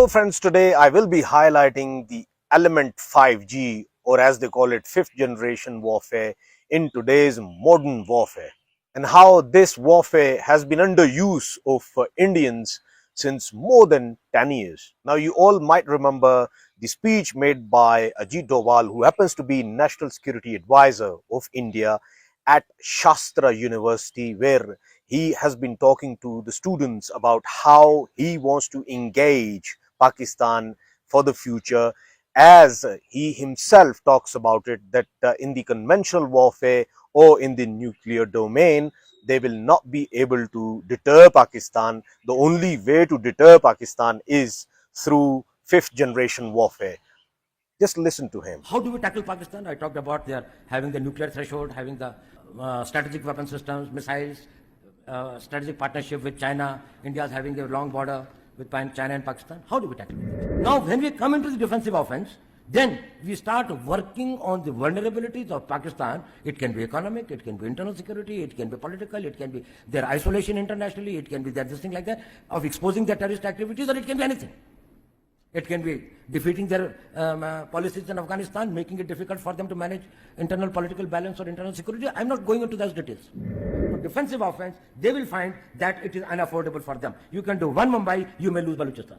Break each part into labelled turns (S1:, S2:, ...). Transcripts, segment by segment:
S1: So friends, today I will be highlighting the element 5G, or as they call it, fifth generation warfare in today's modern warfare, and how this warfare has been under use of Indians since more than 10 years. Now you all might remember the speech made by Ajit Doval, who happens to be National Security Advisor of India at Shastra University, where he has been talking to the students about how he wants to engage Pakistan for the future, as he himself talks about it, that in the conventional warfare or in the nuclear domain, they will not be able to deter Pakistan. The only way to deter Pakistan is through fifth generation warfare. Just listen to him.
S2: How do we tackle Pakistan? I talked about their having the nuclear threshold, having the strategic weapon systems, missiles, strategic partnership with China. India is having a long border with China and Pakistan. How do we tackle it? Now, when we come into the defensive offense, then we start working on the vulnerabilities of Pakistan. It can be economic, it can be internal security, it can be political, it can be their isolation internationally, it can be this thing like that, of exposing their terrorist activities, or it can be anything. It can be defeating their policies in Afghanistan, making it difficult for them to manage internal political balance or internal security. I'm not going into those details. For defensive offense, they will find that it is unaffordable for them. You can do one Mumbai, you may lose Balochistan.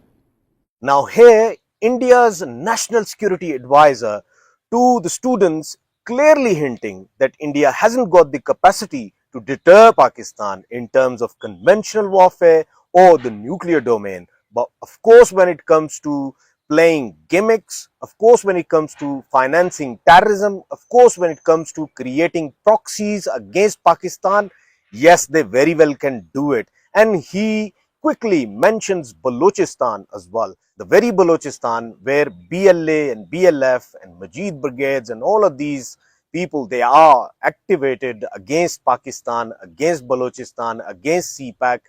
S1: Now here, India's National Security Advisor to the students clearly hinting that India hasn't got the capacity to deter Pakistan in terms of conventional warfare or the nuclear domain. But of course, when it comes to playing gimmicks, of course, when it comes to financing terrorism, of course, when it comes to creating proxies against Pakistan, yes, they very well can do it. And he quickly mentions Balochistan as well. The very Balochistan where BLA and BLF and Majid brigades and all of these people, they are activated against Pakistan, against Balochistan, against CPAC.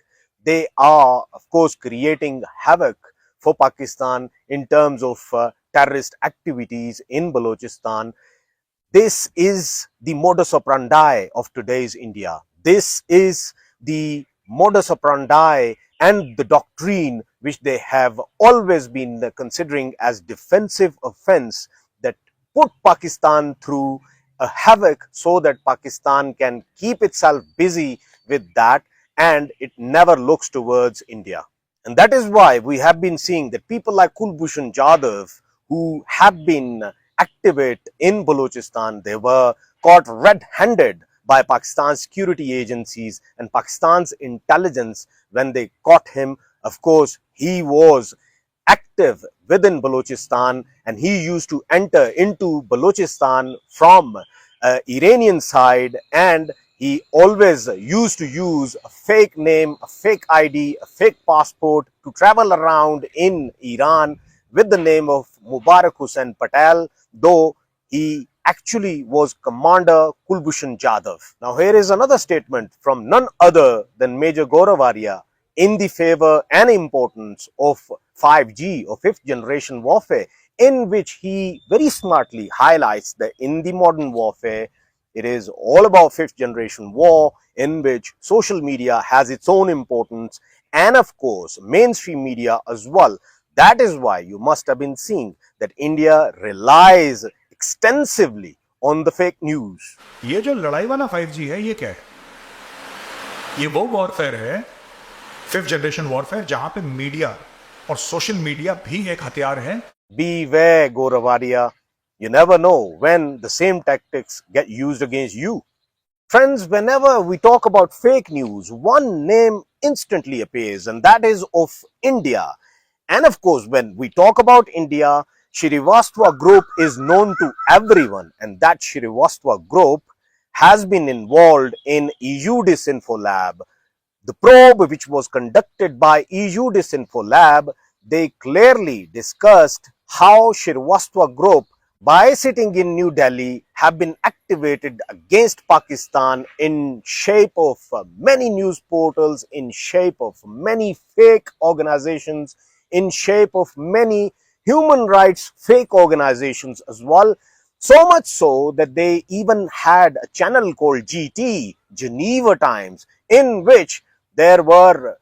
S1: They are, of course, creating havoc for Pakistan in terms of terrorist activities in Balochistan. This is the modus operandi of today's India. This is the modus operandi and the doctrine which they have always been considering as defensive offense, that put Pakistan through a havoc so that Pakistan can keep itself busy with that, and it never looks towards India. And that is why we have been seeing that people like Kulbhushan Jadhav, who have been activate in Balochistan, they were caught red-handed by Pakistan's security agencies and Pakistan's intelligence. When they caught him, of course, he was active within Balochistan, and he used to enter into Balochistan from Iranian side, and he always used to use a fake name, a fake ID, a fake passport to travel around in Iran with the name of Mubarak Hussain Patel, though he actually was Commander Kulbhushan Jadhav. Now here is another statement from none other than Major Gaurav Arya in the favor and importance of 5G or fifth generation warfare, in which he very smartly highlights that in the modern warfare, it is all about fifth generation war, in which social media has its own importance, and of course mainstream media as well. That is why you must have been seeing that India relies extensively on the fake news.
S3: ये जो लड़ाई वाला 5G है, ये क्या है? ये वो वॉरफेयर है, फिफ्थ जनरेशन वॉरफेयर, जहां पे मीडिया और सोशल मीडिया भी एक हथियार है.
S1: Beware, Gaurav Arya. You never know when the same tactics get used against you. Friends, whenever we talk about fake news, one name instantly appears, and that is of India. And of course, when we talk about India, Shrivastava Group is known to everyone, and that Shrivastava Group has been involved in EU Disinfo Lab. The probe which was conducted by EU Disinfo Lab, they clearly discussed how Shrivastava Group, by sitting in New Delhi, have been activated against Pakistan in shape of many news portals, in shape of many fake organizations, in shape of many human rights fake organizations as well. So much so that they even had a channel called GT, Geneva Times, in which there were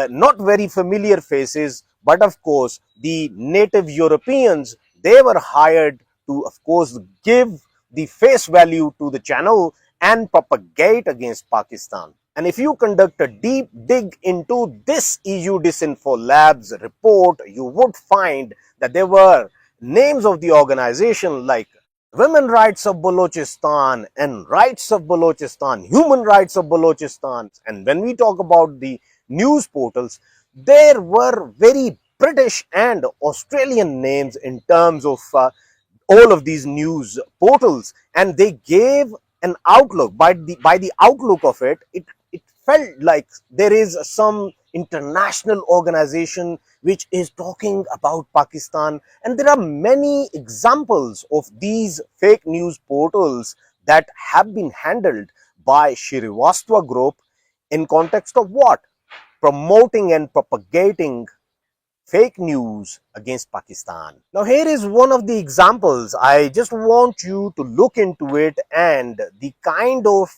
S1: not very familiar faces, But of course, the native Europeans, they were hired to, of course, give the face value to the channel and propagate against Pakistan. And if you conduct a deep dig into this EU Disinfo Labs report, you would find that there were names of the organization like Women Rights of Balochistan and Rights of Balochistan, Human Rights of Balochistan. And when we talk about the news portals, there were very British and Australian names in terms of all of these news portals, and they gave an outlook. By the outlook of it felt like there is some international organization which is talking about Pakistan. And there are many examples of these fake news portals that have been handled by Shrivastava Group in context of what? Promoting and propagating fake news against Pakistan. Now, here is one of the examples. I just want you to look into it, and the kind of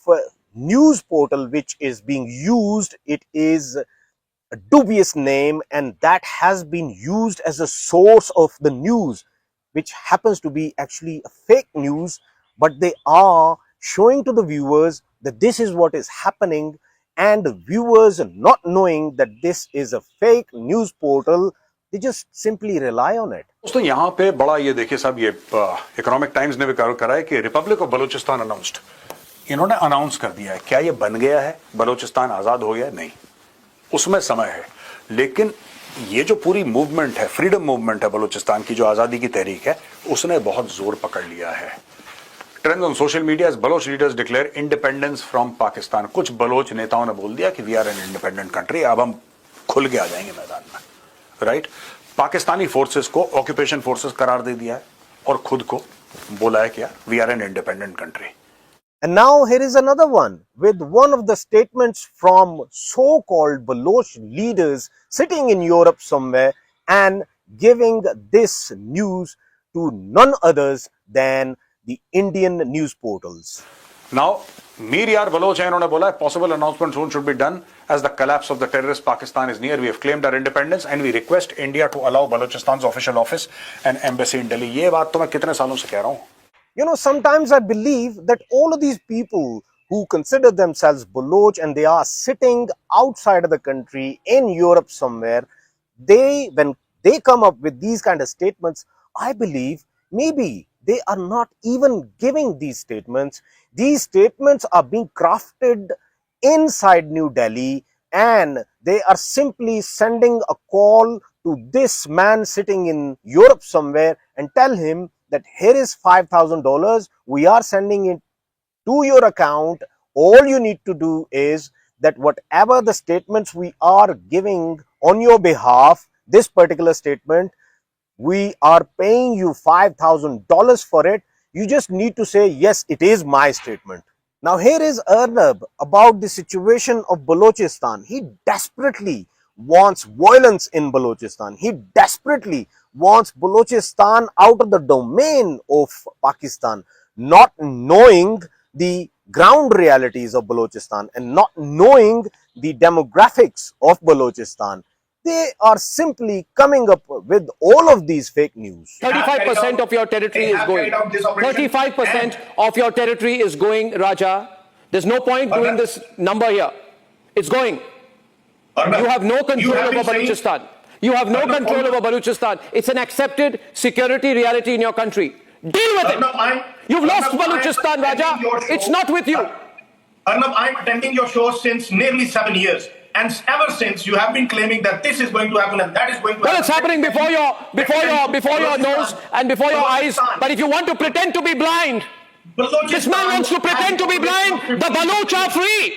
S1: news portal which is being used, it is a dubious name, and that has been used as a source of the news, which happens to be actually a fake news, but they are showing to the viewers that this is what is happening, and the viewers not knowing that this is a fake news portal, they just simply rely on it.
S4: दोस्तों यहाँ पे बड़ा ये देखिए साहब, ये economic times ने भी करा है कि रिपब्लिक ऑफ बलूचिस्तान अनाउंस्ड, इन्होंने अनाउंस कर दिया है। क्या ये बन गया है, बलूचिस्तान आजाद हो गया? नहीं, उसमें समय है। लेकिन ये जो पूरी मूवमेंट है, फ्रीडम मूवमेंट है बलूचिस्तान की, जो आजादी की तहरीक है, उसने बहुत जोर पकड़ लिया है। Trend on social media, Baloch leaders declare independence from Pakistan. कुछ बलोच नेताओं ने बोल दिया कि we are an independent country, अब हम खुल के आ जाएंगे मैदान में, राइट। पाकिस्तानी फोर्सेस को ऑक्यूपेशन फोर्सेस करार दे दिया है और खुद को बोला है क्या, we are an independent country.
S1: And now here is another one with one of the statements from so-called Baloch leaders sitting in Europe somewhere and giving this news to none others than the Indian news portals.
S4: Now, Mir Yar Baloch है, इन्होंने बोला है possible announcement soon should be done as the collapse of the terrorist Pakistan is near. We have claimed our independence and we request India to allow Balochistan's official office and embassy in Delhi. ये बात तो मैं कितने सालों से कह रहा हूँ।
S1: You know, sometimes I believe that all of these people who consider themselves Baloch and they are sitting outside of the country in Europe somewhere, when they come up with these kind of statements, I believe maybe they are not even giving these statements. These statements are being crafted inside New Delhi, and they are simply sending a call to this man sitting in Europe somewhere and tell him that here is $5,000, we are sending it to your account. All you need to do is that whatever the statements we are giving on your behalf, this particular statement, we are paying you $5,000 for it. You just need to say, yes, it is my statement. Now here is Arnab about the situation of Balochistan. He desperately wants violence in Balochistan. He desperately wants Balochistan out of the domain of Pakistan, not knowing the ground realities of Balochistan and not knowing the demographics of Balochistan. They are simply coming up with all of these fake news.
S5: 35% of your territory is going. 35% of your territory is going, Raja. There's no point doing this number here. It's going. You have no control over Balochistan. You have no control over Balochistan. It's an accepted security reality in your country. Deal with it. You've lost Balochistan, Raja. It's not with you.
S6: Arnab, I'm attending your show since nearly 7 years. And ever since you have been claiming that this is going to happen and that is going to happen.
S5: Well, it's happening before your nose and before your eyes. But if you want to pretend to be blind, this man wants to pretend to be blind. The Baloch are free.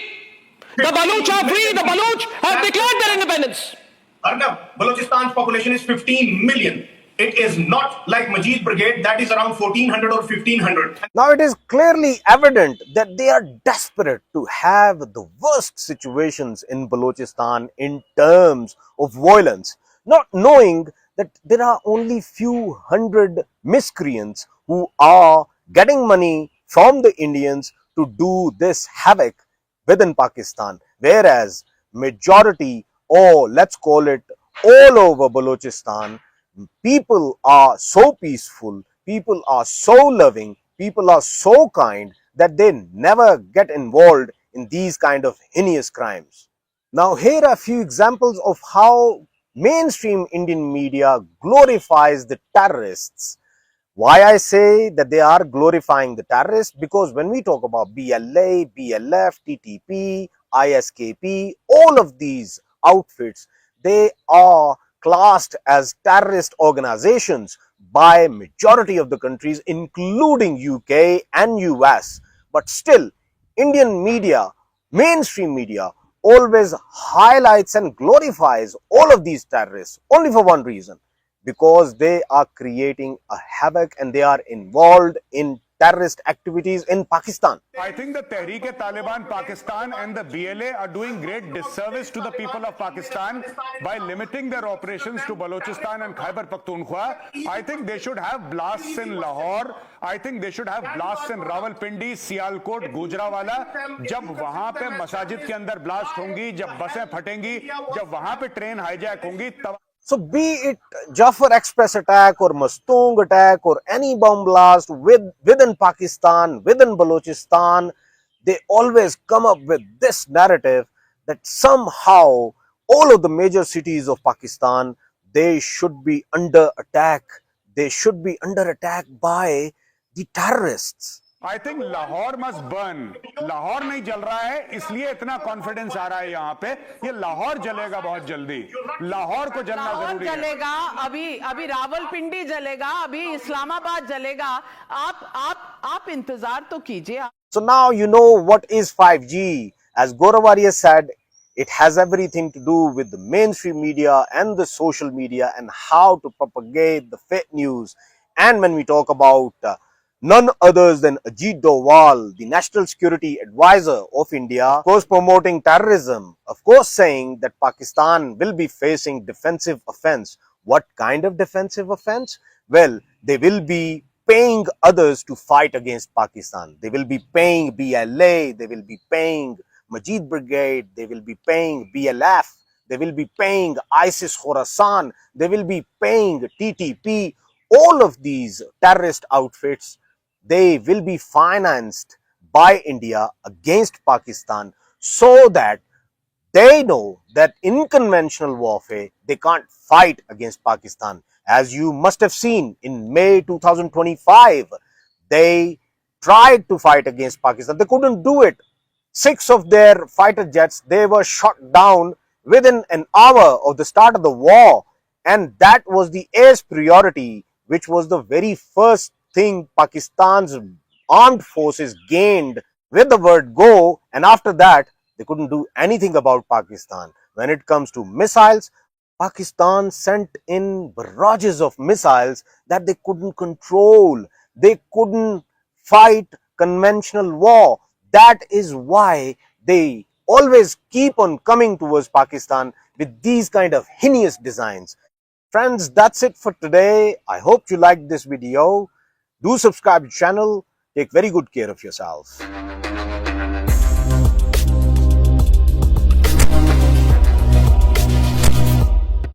S5: The Baloch are free. The Baloch have declared their independence.
S6: Arnab, Balochistan's population is 15 million. It is not like Majid Brigade, that is around 1400 or 1500.
S1: Now it is clearly evident that they are desperate to have the worst situations in Balochistan in terms of violence, not knowing that there are only few hundred miscreants who are getting money from the Indians to do this havoc within Pakistan, whereas majority, or let's call it all over Balochistan, people are so peaceful, people are so loving, people are so kind that they never get involved in these kind of heinous crimes. Now, here are a few examples of how mainstream Indian media glorifies the terrorists. Why I say that they are glorifying the terrorists? Because when we talk about BLA, BLF, TTP, ISKP, all of these outfits, they are classed as terrorist organizations by majority of the countries, including UK and US. But still, Indian media, mainstream media, always highlights and glorifies all of these terrorists only for one reason: because they are creating a havoc and they are involved in terrorist activities in Pakistan.
S7: I think the Tehreek-e-Taliban Pakistan and the BLA are doing great disservice to the people of Pakistan by limiting their operations to Balochistan and Khyber Pakhtunkhwa. I think they should have blasts in Lahore. I think they should have blasts in Rawalpindi, Sialkot, Gujranwala. जब वहां पे मसाजिद के अंदर blast होंगी, जब बसें फटेंगी, जब वहां पे ट्रेन हाईजैक होंगी, तब
S1: So be it Jafar Express attack or Mastung attack or any bomb blast within Pakistan, within Balochistan, they always come up with this narrative that somehow all of the major cities of Pakistan, they should be under attack. They should be under attack by the terrorists.
S7: I think Lahore must burn. Lahore नहीं जल रहा है, इसलिए इतना confidence आ रहा है यहाँ पे. ये लाहौर जलेगा बहुत जल्दी. लाहौर को जलना जरूरी है.
S8: जलेगा, अभी रावलपिंडी जलेगा, अभी इस्लामाबाद जलेगा. आप इंतजार तो कीजिए.
S1: So now you know what is 5G. As Gaurav said, it has everything to do with the mainstream media and the social media and how to propagate the fake news. And when we talk about none others than Ajit Doval, the National Security Advisor of India, of course promoting terrorism, of course saying that Pakistan will be facing defensive offense. What kind of defensive offense? Well, they will be paying others to fight against Pakistan. They will be paying BLA, they will be paying Majid Brigade, they will be paying BLF, they will be paying ISIS Khorasan, they will be paying TTP. All of these terrorist outfits, they will be financed by India against Pakistan so that they know that in conventional warfare, they can't fight against Pakistan. As you must have seen in May 2025, they tried to fight against Pakistan. They couldn't do it. 6 of their fighter jets, they were shot down within an hour of the start of the war. And that was the air's priority, which was the very first thing Pakistan's armed forces gained with the word go. And after that, they couldn't do anything about Pakistan. When it comes to missiles, Pakistan sent in barrages of missiles that they couldn't control. They couldn't fight conventional war. That is why they always keep on coming towards Pakistan with these kind of heinous designs. Friends, that's it for today. I hope you liked this video. Do subscribe to the channel. Take very good care of yourself.